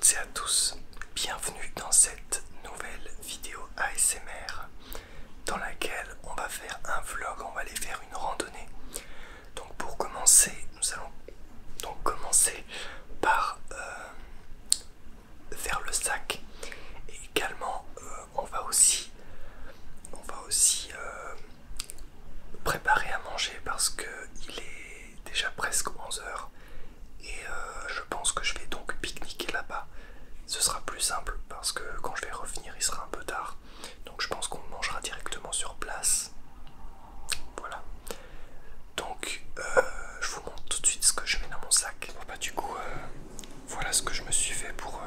toutes et à tous, bienvenue dans cette nouvelle vidéo ASMR dans laquelle on va faire un vlog, on va aller faire une randonnée. Donc pour commencer, nous allons donc commencer par faire le sac et également on va aussi préparer à manger parce que il est déjà presque 11 h et je pense que je vais donc pique-niquer là-bas. Ce sera plus simple parce que quand je vais revenir il sera un peu tard, donc je pense qu'on mangera directement sur place. Voilà, donc je vous montre tout de suite ce que je mets dans mon sac. Bon, bah du coup voilà ce que je me suis fait pour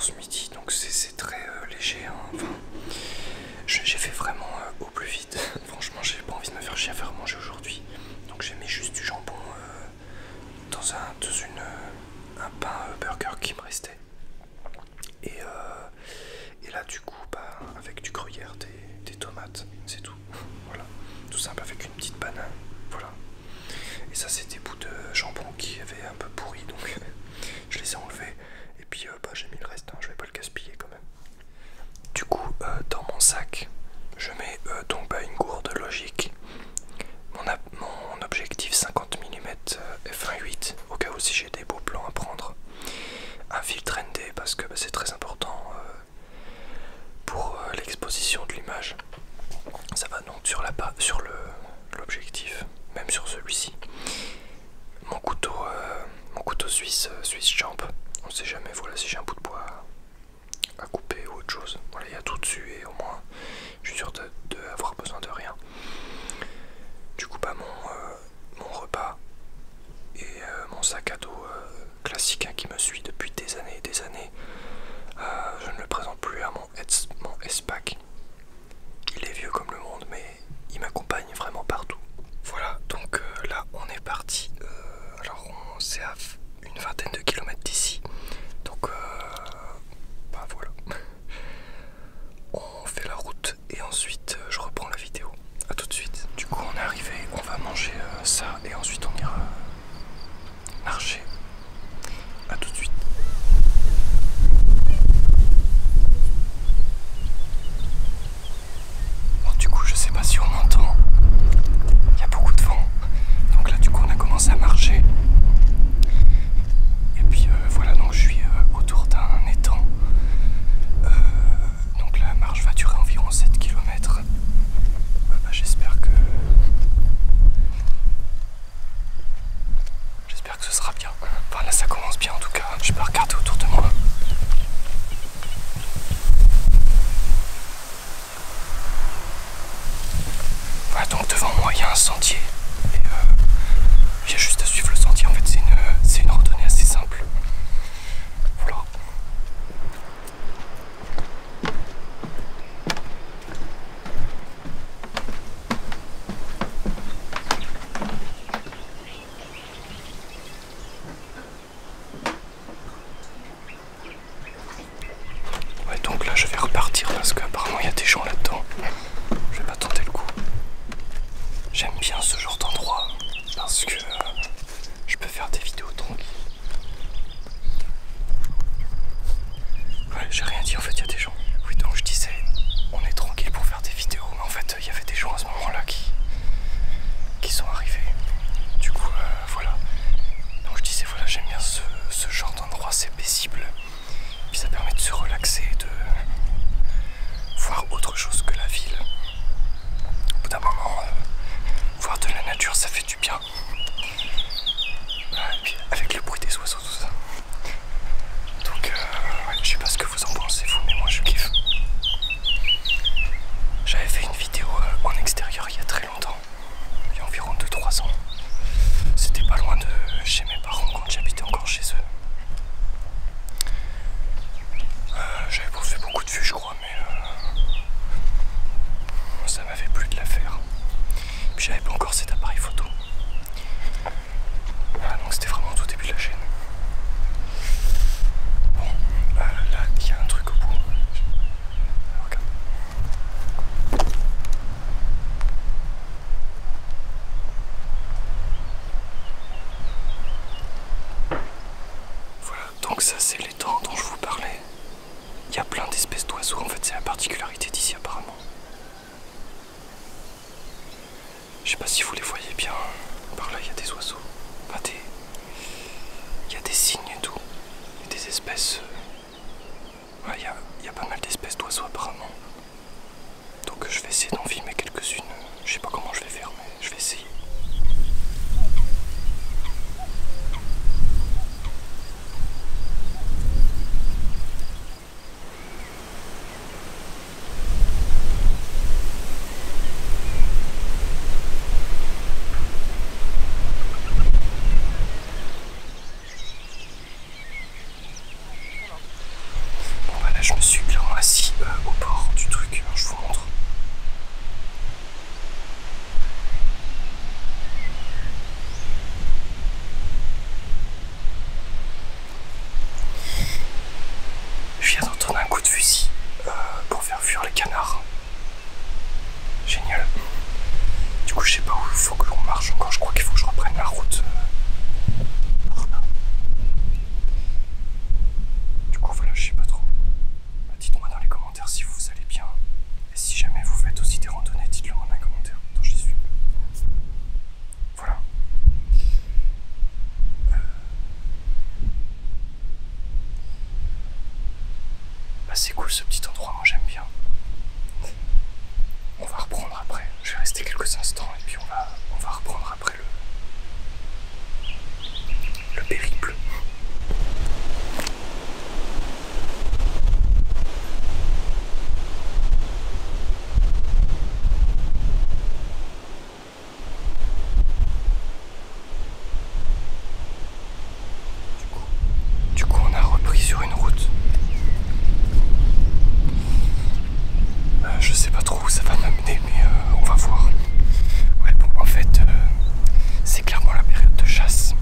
ce midi. Donc c'est très léger hein. Enfin, j'ai fait vraiment au plus vite. Franchement j'ai pas envie de me faire chier à faire manger aujourd'hui, donc j'ai mis juste du jambon dans un pain burger qui me restait et là du coup bah, avec du gruyère, des tomates, c'est tout. Voilà, tout simple, avec une petite banane. Voilà, et ça c'est des bouts de jambon qui avaient un peu pourri, donc je les ai enlevés et puis bah, j'ai mis le reste hein. Je vais pas le gaspiller quand même. Du coup dans mon sac je mets donc bah, une gourde logique, mon objectif 50 mm f1.8 au cas où si j'ai des beaux plans à prendre, un filtre ND parce que bah, c'est très important pour l'exposition de l'image. Ça va donc sur l'objectif, même sur celui-ci. Mon couteau suisse champ, on sait jamais, voilà, si j'ai un bout de bois à couper ou autre chose, voilà, il y a tout dessus et au moins je suis sûr d'avoir besoin de rien. Du coup bah mon repas et mon sac à dos classique hein, qui me suit depuis des années et des années. Je ne le présente plus à mon S-Pack. Il est vieux comme le monde mais il m'accompagne vraiment partout. Voilà, donc là on est parti. Alors c'est à une vingtaine de kilomètres d'ici. Donc bah voilà. On fait la route et ensuite je reprends la vidéo. A tout de suite. Du coup on est arrivé, on va manger ça et ensuite on ira marcher. A tout de suite. Bon, du coup je sais pas si on m'entend, il y a beaucoup de vent, donc là du coup on a commencé à marcher et puis voilà, donc je suis autour d'un étang, donc la marche va durer environ 7 km. Bah, j'espère que ce sera bien. Enfin là ça commence bien en tout cas, je peux regarder autour de moi. Voilà, donc devant moi il y a un sentier et il y a juste à suivre le sentier. En fait c'est une randonnée assez simple. Voilà. Ouais, donc là je vais repartir parce qu'apparemment il y a des gens là-dedans. Je vais pas tenter le coup. J'aime bien ce genre d'endroit parce que je peux faire des vidéos tranquilles. Ouais, j'ai rien dit, en fait il y a des gens. Oui, donc je disais on est tranquille pour faire des vidéos, mais en fait il y avait des gens à ce moment-là qui sont arrivés. Du coup voilà. Donc je disais voilà, j'aime bien ce genre d'endroit, c'est paisible. Puis ça permet de se relaxer, de voir autre chose que la ville. Au bout d'un moment, voir de la nature, ça fait du bien. Et puis avec le bruit des oiseaux, tout ça. Donc, ouais, je sais pas ce que vous en pensez, vous, mais moi je kiffe. J'avais fait une vidéo en extérieur il y a très longtemps, il y a environ 2-3 ans. C'était pas loin de chez mes parents quand j'habitais encore chez eux. J'avais pas fait beaucoup de vues je crois, mais ça m'avait plu de la faire. Puis j'avais pas encore cet appareil photo. Donc ça c'est l'étang dont je vous parlais. Il y a plein d'espèces d'oiseaux, en fait c'est la particularité d'ici apparemment. Je sais pas si vous les voyez bien, par là il y a des oiseaux, enfin il y a des cygnes et tout, et des espèces... Ouais, il y a pas mal d'espèces d'oiseaux apparemment. Donc je vais essayer d'en filmer quelques-unes, je sais pas comment je vais faire mais je vais essayer. Bon bah là je me suis clairement assis au bord du truc, je vous montre. Je viens d'entendre un coup de fusil pour faire fuir les canards. Génial. Du coup je sais pas où il faut que l'on marche encore, je crois qu'il faut que je reprenne la route par là. Du coup voilà, je sais pas trop. Bah, dites-moi dans les commentaires si vous allez bien. Et si jamais vous faites aussi des randonnées, dites-le moi dans les commentaires. Attends, j'y suis. Voilà. Bah c'est cool ce petit endroit, moi j'aime bien. On va reprendre après, je vais rester quelques instants et puis on va reprendre après le périple. Du coup on a repris sur une route. Je sais pas trop où ça va m'amener mais on va voir. Ouais bon en fait c'est clairement la période de chasse.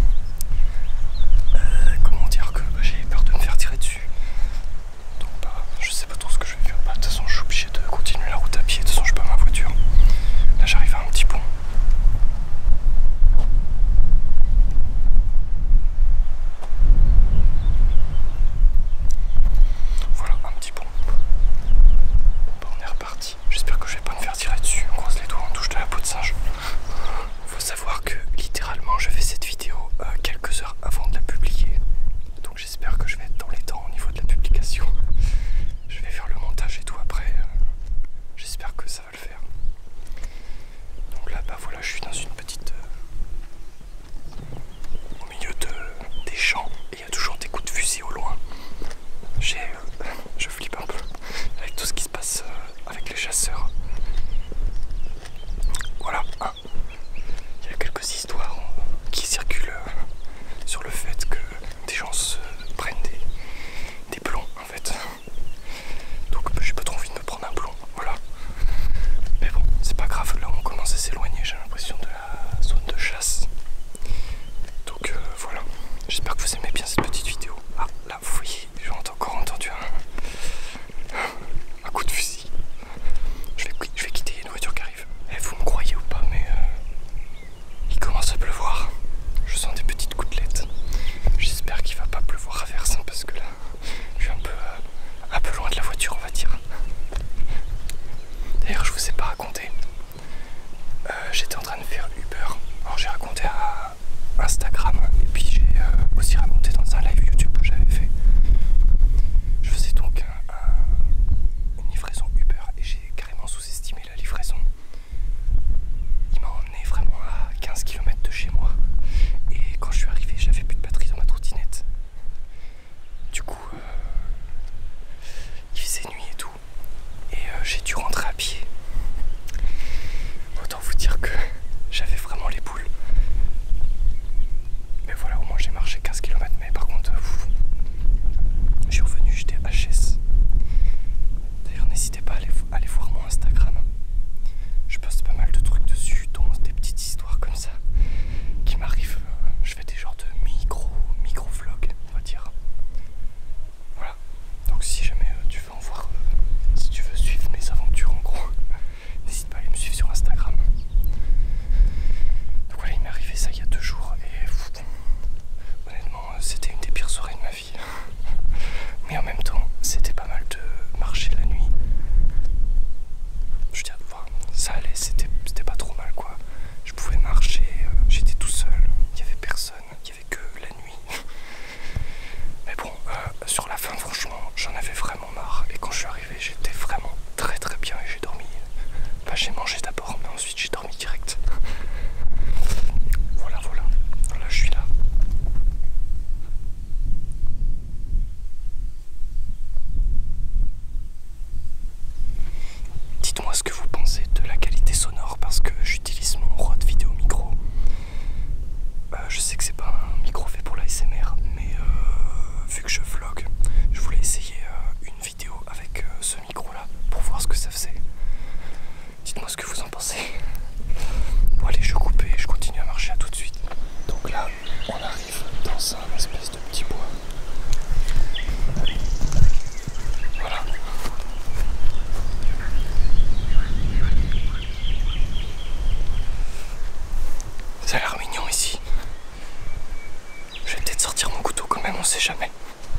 sait jamais.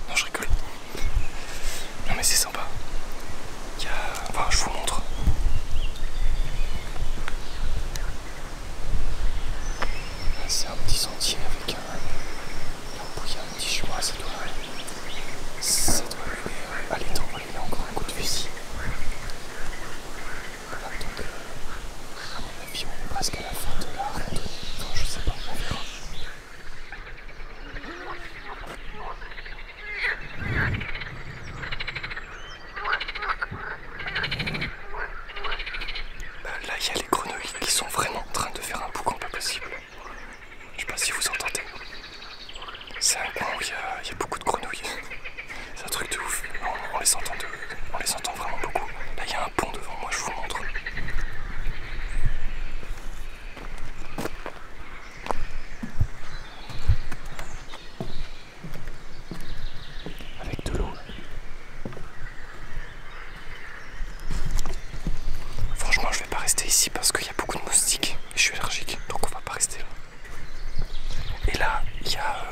Non, je rigole. Non mais c'est sympa. Il y a... Enfin, je vous montre. C'est un petit sentier avec un... Là il y a un petit chemin, ça doit aller dans encore un coup de fusil. Voilà, donc à mon avis on est presque à la fin de la randonnée. Enfin, je sais pas, on verra. Là il y a les grenouilles qui sont vraiment en train de faire un boucan pas possible. Je sais pas si vous entendez. C'est un coin où il y a beaucoup de grenouilles. C'est un truc de ouf. On les entend vraiment beaucoup. Là il y a un pont devant moi, je vous montre. Avec de l'eau. Franchement je vais pas rester ici parce qu'il y a beaucoup de moustiques. Et je suis allergique, donc on va pas rester là. Et là il y a...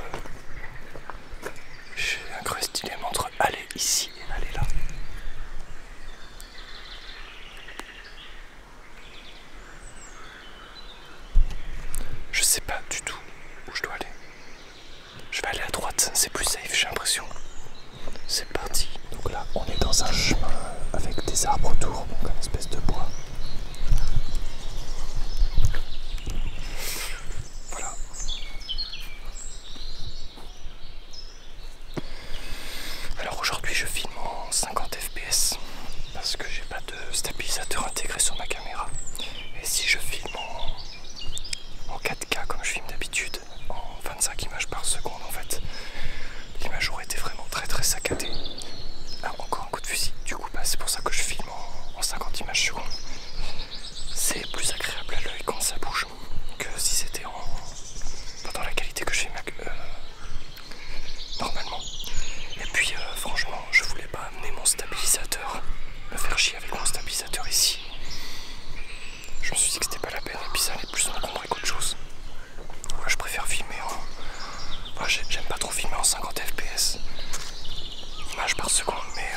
j'ai un creux dilemme entre aller ici et aller là. Je sais pas du tout où je dois aller. Je vais aller à droite, c'est plus safe, j'ai l'impression. C'est parti. Donc là, on est dans un chemin avec des arbres autour, donc une espèce de bois. Voilà. Alors aujourd'hui, je filme en 50 fps parce que j'ai pas de stabilisateur intégré sur ma caméra. Et si je filme en 4K comme je filme d'habitude, en 25 images par seconde en fait, l'image aurait été vraiment très très saccadée. Ah, encore un coup de fusil, du coup bah, c'est pour ça que je filme en 50 images secondes. C'est plus agréable à l'œil quand ça bouge que si c'était dans la qualité que je filme normalement. Et puis franchement je voulais pas amener mon stabilisateur, me faire chier avec mon stabilisateur ici. Je me suis dit que c'était pas la peine et puis ça allait plus m'encombrer qu'autre chose. Moi je préfère filmer en... Enfin, j'aime pas trop filmer en 50 fps images par seconde, mais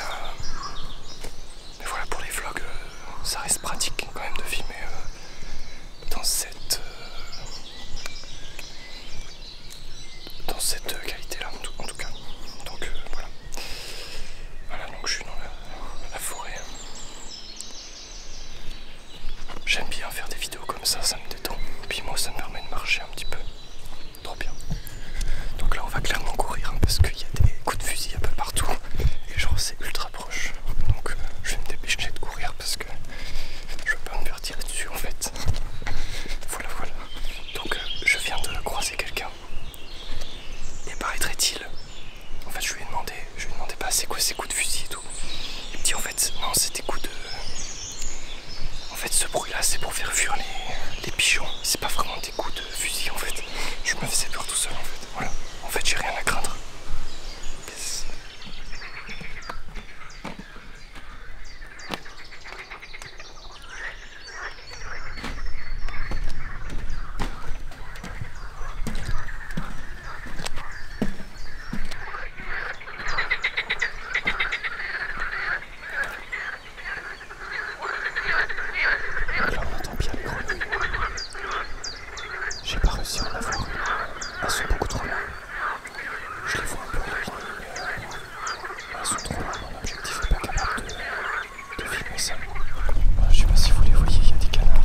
voilà, pour les vlogs ça reste pratique quand même de filmer dans cette qualité là en tout cas. Donc voilà. Voilà, donc je suis dans la forêt. J'aime bien faire des vidéos comme ça me détend. Puis moi ça me permet de marcher un petit peu. Trop bien. Donc là on va clairement courir hein, parce qu'il y a des coups de fusil un peu partout. Et genre c'est ultra proche. Donc je vais me dépêcher de courir parce que je veux pas me faire tirer dessus en fait. Voilà. Donc je viens de croiser quelqu'un. Et paraîtrait-il, en fait je lui ai demandé bah c'est quoi ces coups de fusil et tout. Il me dit en fait non c'est des coups de... En fait ce bruit là c'est pour faire fuir les pigeons. C'est pas vraiment des coups de fusil en fait. Je me faisais peur tout seul en fait. Voilà. En fait j'ai rien à craindre. Yes. Là on entend bien les grenouilles. J'ai pas réussi à en avoir une. Elles sont beaucoup trop loin. Je les vois un peu en ligne. Elles sont trop loin. Mon objectif n'est pas capable de filmer ça. Voilà, je sais pas si vous les voyez, il y a des canards.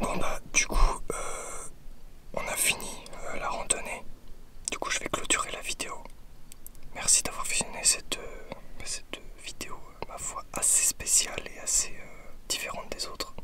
Bon bah du coup on a fini la randonnée. Du coup je vais clôturer la vidéo. Merci d'avoir visionné cette vidéo ma foi assez spéciale et assez différente des autres.